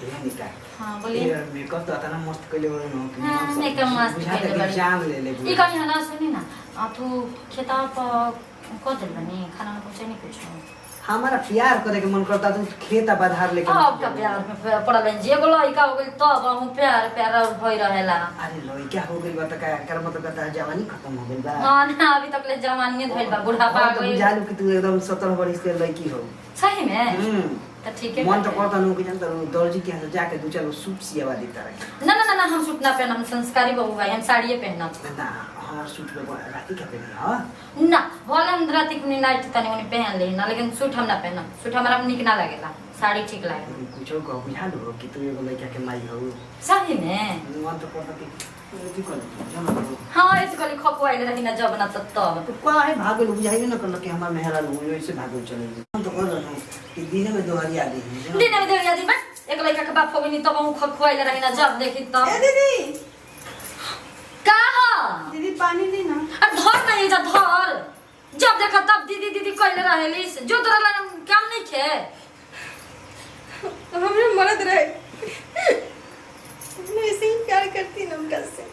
के है निका। हां बोलिए। मेकअप तो इतना मस्त कइले बड़े न कि हां मेकअप मस्त कइले बड़े जान ले ले। ई कनी हना सुनी ना तू खेता पर को दिल बनी खाना में कुछ नहीं कुछ हमारा प्यार करे के मन करता तो खेत बाधार लेके अब का प्यार में पड़ल जे बोला ई का हो गइल तब हम प्यार प्यार और भई रहेला। अरे लइका हो गइल बा त का कर मतलब कहता जवानी खत्म हो गइल बा। हां ना अभी तक ले जवानी धइल बा बुढ़ापा आ गइल। बुझालू कि तू एकदम 17 वर्ष के लड़की हो। सही में त ठीक है मन तो करता नु कि जानता दर्जी के यहाँ जाके दो चार सूट सियावा देता रहे। ना हम सूट ना पहनम संस्कारी बहू भाई हम साड़िए पहनम ना हां सूट पे राती का पहने हां ना भले हम राती को नाइट तनी उन्हें पहन ले ना लेकिन सूट हम ना पहनम सूट हमरा निक ना लागेला साड़ी ठीक लागे। कुछो को बुझालू कि तू एगो लड़का के माई हो। सही में मन तो करता कि तू कर जान। हां ऐसे कली खपवाइले रही ना जब ना तब तो काहे भागल बुझाइए ना करल कि हमार मेहरा लोग ऐसे भागल चले हम तो कर रहा कि दिन में दोहरिया दी बस एक लड़का के बाप हो गई तब हम खपवाइले रही ना जब देखी तब। ए दीदी का हो दीदी पानी दी ना। धर नहीं जा धर जब देखा तब दीदी दीदी कहले रहेलिस जो तोरा ला काम नहीं थे हमरे मरद रहे मैं ऐसे ही प्यार करती ना उनका से।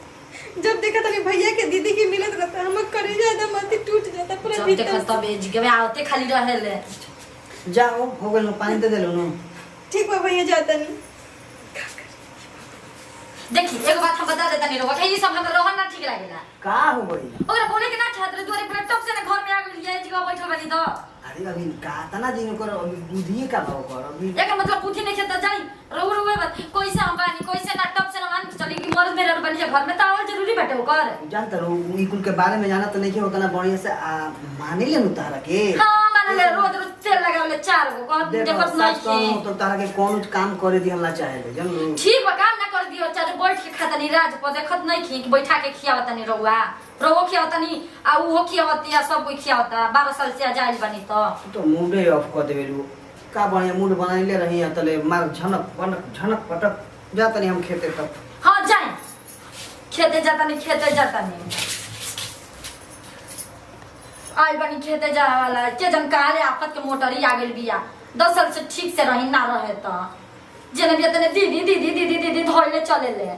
जब देखा था भैया के दीदी की मिलत रहता हम करे जाता मत टूट जाता पूरा जब भीतर देखा से। तब एज के आवते खाली रहेले जाओ हो गइल पानी दे देलो नु। ठीक बा भैया जाता नहीं। देखी एक बात हम बता देता नहीं रोवा ये सब हमरा रोहन ना ठीक लागेला का हो गइल ओकरा बोले के ना छात्र द्वारे पूरा टॉप से ना घर में आ गइल ये जगह बैठल बानी तो अरे अभी का तना दिन कर अभी बुद्धि का भाव कर अभी एकर मतलब पूछी नहीं खेता जाई रोवे बात कोई से हम बानी कोई से ना टॉप से ना मान के चली कि मर्द मेरे बन जा घर में तो आवल जरूरी बाटे ओकर। जानता रहो ई कुल के बारे में जाना तो नहीं के होता ना बढ़िया से माने ले नु तारा के। हां माने ले रोज रोज तेल लगावले 4 गो कर देखत नहीं देखो तो तारा के कौन काम करे दिहला चाहे ले जान लो। ठीक बा काम ना कर दियो चाहे बैठ के खाता नहीं राज पर देखत नहीं खी कि बैठा के खियावता नहीं रहुआ रहो खियावता नहीं आ वो खियावती या सब कोई खियावता 12 साल से जाइल बनी तो मूड ऑफ कर देबे का बढ़िया मूड बनाइले रही तले मार झनक पटक जाता नहीं हम खेते तक। हां जाए खेते जाता नहीं आई बनी खेते जाए वाला के जन काले आफत के मोटरी आ गेल बिया 10 साल से ठीक से रही ना रहे तो जेने बिया तने दीदी धोइले चले ले।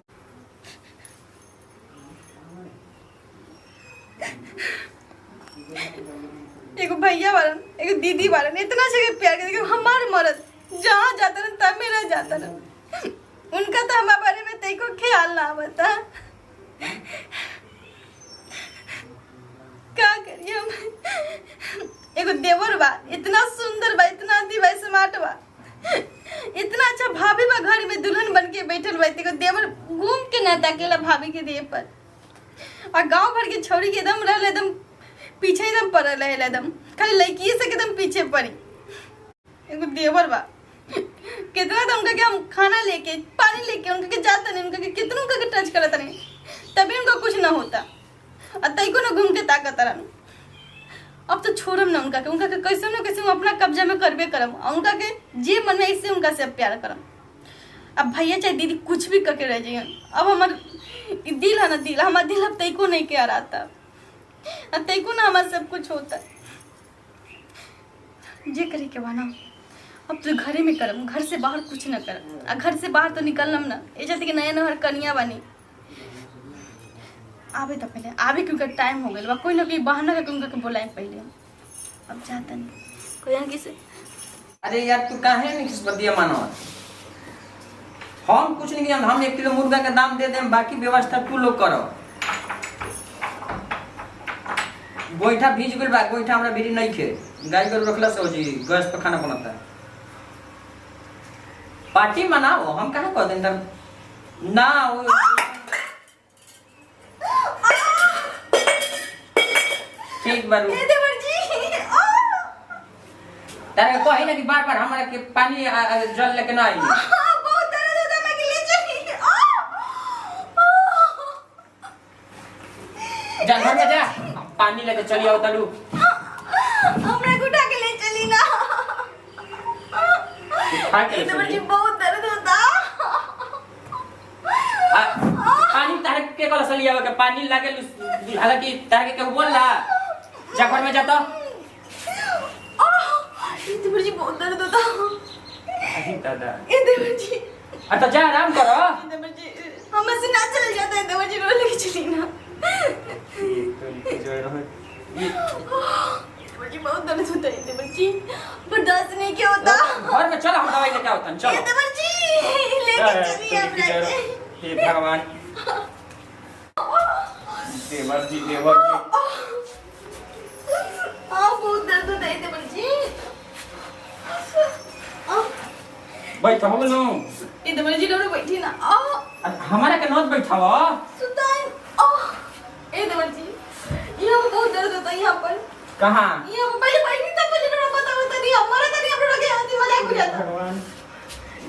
एगो भैया वालन एगो दीदी वालन इतना जगह प्यार करते कि हमारे मरद जहाँ जाता ना तब मेरा जाता ना उनका तो हमारे बारे में तेको ख्याल ना बता क्या करिए हम। एगो देवर बा इतना सुंदर बा इतना आदि बा स्मार्ट बा इतना अच्छा भाभी बा घर में दुल्हन बन के बैठल बा एगो देवर घूम के ना ताकेला भाभी के देह पर और गांव भर के छोरी के एकदम रहल एकदम पीछे एकदम पड़ल रहे एकदम खाली लड़की से एकदम पीछे पड़ी। एगो देवर बा कितना तो उनका के हम खाना लेके पानी लेके उनका के जाता नहीं उनका के कितना उनका के टच करता नहीं तभी उनका कुछ ना होता और तईको ना घूम के ताकत रहन। अब तो छोड़म ना उनका के कैसे ना कैसे अपना कब्जा में करबे करम और उनका के जे मन में ऐसे उनका से प्यार करम। अब भैया चाहे दीदी कुछ भी करके रह जाइए अब हमार दिल है ना दिल हमारा दिल अब तईको नहीं के आ रहा था तईको ना हमारा सब कुछ होता जे करे के बना अब तो घरे में करम घर से बाहर कुछ ना करम आ घर से बाहर तो निकलम ना ये जैसे कि नया नहर कनिया बनी आवे तो पहले आवे क्योंकि टाइम हो गया कोई ना कोई बहाना के उनका के बुलाए पहले अब जाता नहीं कोई ना किसे। अरे यार तू काहे नहीं किस बदिया मानो हम कुछ नहीं किया हम 1 किलो मुर्गा का दाम दे दें बाकी व्यवस्था तू लोग करो। गोईठा भीज गइल बा गोईठा हमरा बीड़ी नहीं खे गाय गरु रखला से हो जी गैस पे खाना बनता है पार्टी मनाओ हम कहां कह दें तब ना वो ठीक बारू देवर जी तारे कही ना कि बार-बार हमारा के पानी जल लेके ना आई बहुत दर्द होता मैं के ले चली जा घर में जा पानी लेके चली आओ तलू हमरा गुटा के ले चली ना खा के देवर जी बहुत दर्द होता पानी तारे के कल से लिया के पानी लागे हालांकि तारे के बोल ला जा घर में जा तो देवर जी बहुत दर्द होता अरे दादा ए देवर जी अच्छा जा आराम करो। देवर जी हमसे ना चल जाता है देवर जी, रोने की चली ना। देवर जी बहुत दर्द होता है देवर जी, बर्दाश्त नहीं क्या होता। घर में चलो हम दवाई लेके आओ तन चलो। देवर जी लेके चलिए आप हे भगवान। देवर जी बहुत दर्द होता है देवर जी। बैठो हो नो। ये देवर जी डरो बैठी ना। हमारा के नोट बैठाओ। सुताई ए देवर जी यहाँ बहुत दर्द होता है यहाँ पर। कहाँ? यहाँ पर पहले बैठी तब मुझे डर पता नहीं हमारा तो नहीं हम लोग के आंधी मजाक हो जाता। भगवान।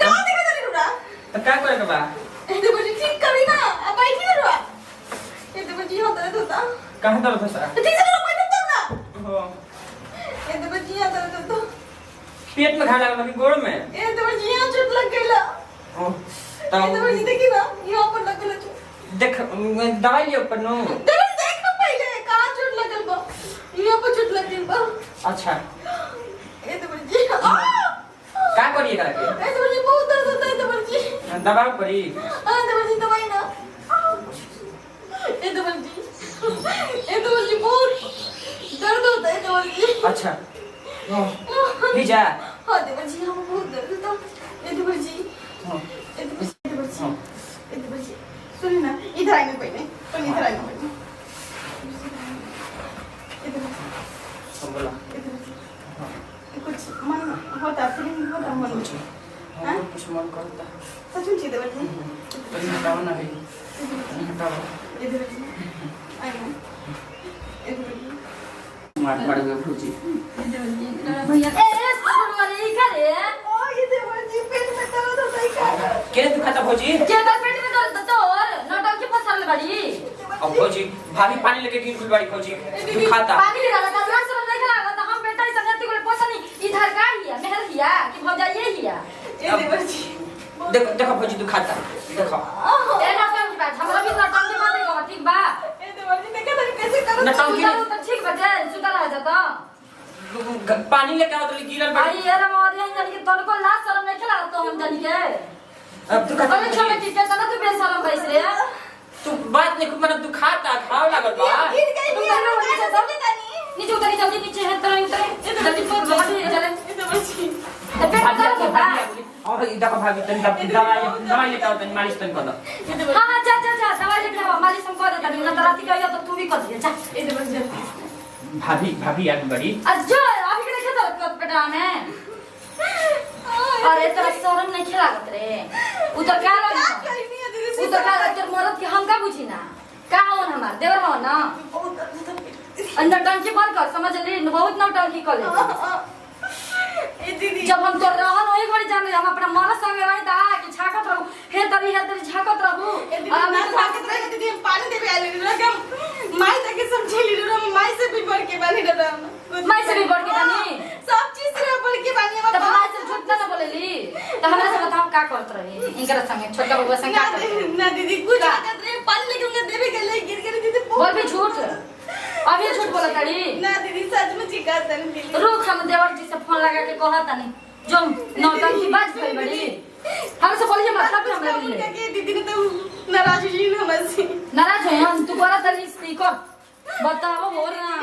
कहाँ देखा था डरा? तो क्या करेगा बा? ए देवर जी ठीक करी ना, अब बैठी ना डरा। ए देवर जी यहाँ दर्द होता। कहाँ दर्द होता? ठीक से डरो बैठो तब ना। हो। ए देवर जी यहाँ दर्द होता। पेट में घा लगा गोड़ में। ए देवर जी यहाँ चोट लग गईला। ओ ए देवर जी देखी ना यहाँ पर लग गईला चोट। देख दवाई लियो पर नो। देवर जी देख ना पहले कहाँ चोट लगल बा। यहाँ पर चोट लग गई बा। अच्छा। ए देवर जी क्या करिए करा के? ए देवर जी बहुत दर्द होता है देवर जी। दबाव करी। देवर जी दवाई ना। ए देवर जी बहुत दर्द होता है देवर जी। अच्छा। ही जा। हाँ देवर जी हाँ बहुत दर्द होता है। ए देवर जी सुनिए ना इधर आइए पहले इधर आइए पहले। बोला। कुछ मन होता फीलिंग होता मन कुछ मन करता। सच में देवर जी हटाओ ना भाई। हटाओ। इधर आइए इधर मार पड़ गया भूजी। भैया ए सुनवारी करे ओ ये देवर जी पेट में दर्द होता है क्या? के दुखाता भौजी? के दर पेट में दर्द तो और नौटंकी फंसल बड़ी। अब भौजी भाभी पानी लेके गिर खुल बाड़ी भौजी दुखाता। पानी गिरा था हमरा से नहीं खला था हम बेटा संगति को पोसनी इधर का हिया मेहर हिया कि भौजा ये हिया। ए देवर जी देखो देखो भौजी दुखाता देखो। ए नौटंकी बात हमरा भी नौटंकी बात है ठीक बा। ए देवर जी देखा था कैसे करो नौटंकी तो ठीक बजे सुता रह जाता। पानी लेके आओ तो गिरल बाड़ी। आई ये रे मोर ये जानी कि तोर को लाज शरम नहीं खला तो हम जानी के। अब दुखाता। अरे छोटे की के तना तू बेशरम बैस रे। तू बात नहीं मतलब दुखाता घाव लागल बा। गिर गई तुम थी कहना आप नीचे कैसे समझे नहीं? नीचे उतरी जल्दी नीचे है तरह उतरे जल्दी पर जल्दी चले। ए देवर जी तो पेट में दर्द होता है। और इधर को भाभी तन दवाई लेके आओ तन मालिश तन कर दो। हाँ हाँ जा दवाई लेके आओ मालिश हम कर देता नहीं ना रात की आया तो तू भी कर दे जा। ए देवर जी भाभी याद बड़ी। अच्छा अभी के देखे तो पेटा में अरे तेरा शरम नहीं खिलागत रे उधर का लगा उधर का तेरे मरद के हम का बुझी ना का हो हमार देवर हो ना अंदर टंकी बंद कर समझ ले बहुत नौटंकी कर ले। ए दीदी जब हम तो रहन वही घड़ी जाने हम अपना मरद संग रही ता कि छाकत रहू हे तरी छाकत रहू। ए दीदी ना भागत रहे दीदी हम पानी देवे आले रकम माई तक समझे ली रो माई से भी बढ़ के बानी डरा मैं से भी बढ़ के बानी सब चीज से बढ़ के बानी हम तब माई से झूठ ना बोलेली तो हमरा से बताओ का करत रही इनकर संग छोटका बबुआ संग का करत ना दीदी कुछ आदत रे पानी लेके उनके देवे के ले गिर गिर दीदी बोल भी झूठ अभी झूठ बोला ताड़ी ना दीदी सच में चिका तन दिली रुक हम देवर जी से फोन लगा के कहत नहीं जो नौटंकी बाज गई बड़ी हमसे बोलिए मतलब भी हमरा बोले के दीदी ने तो नाराज हुई हमसे नाराज है हम तू बोला तनी को बताओ हो रहा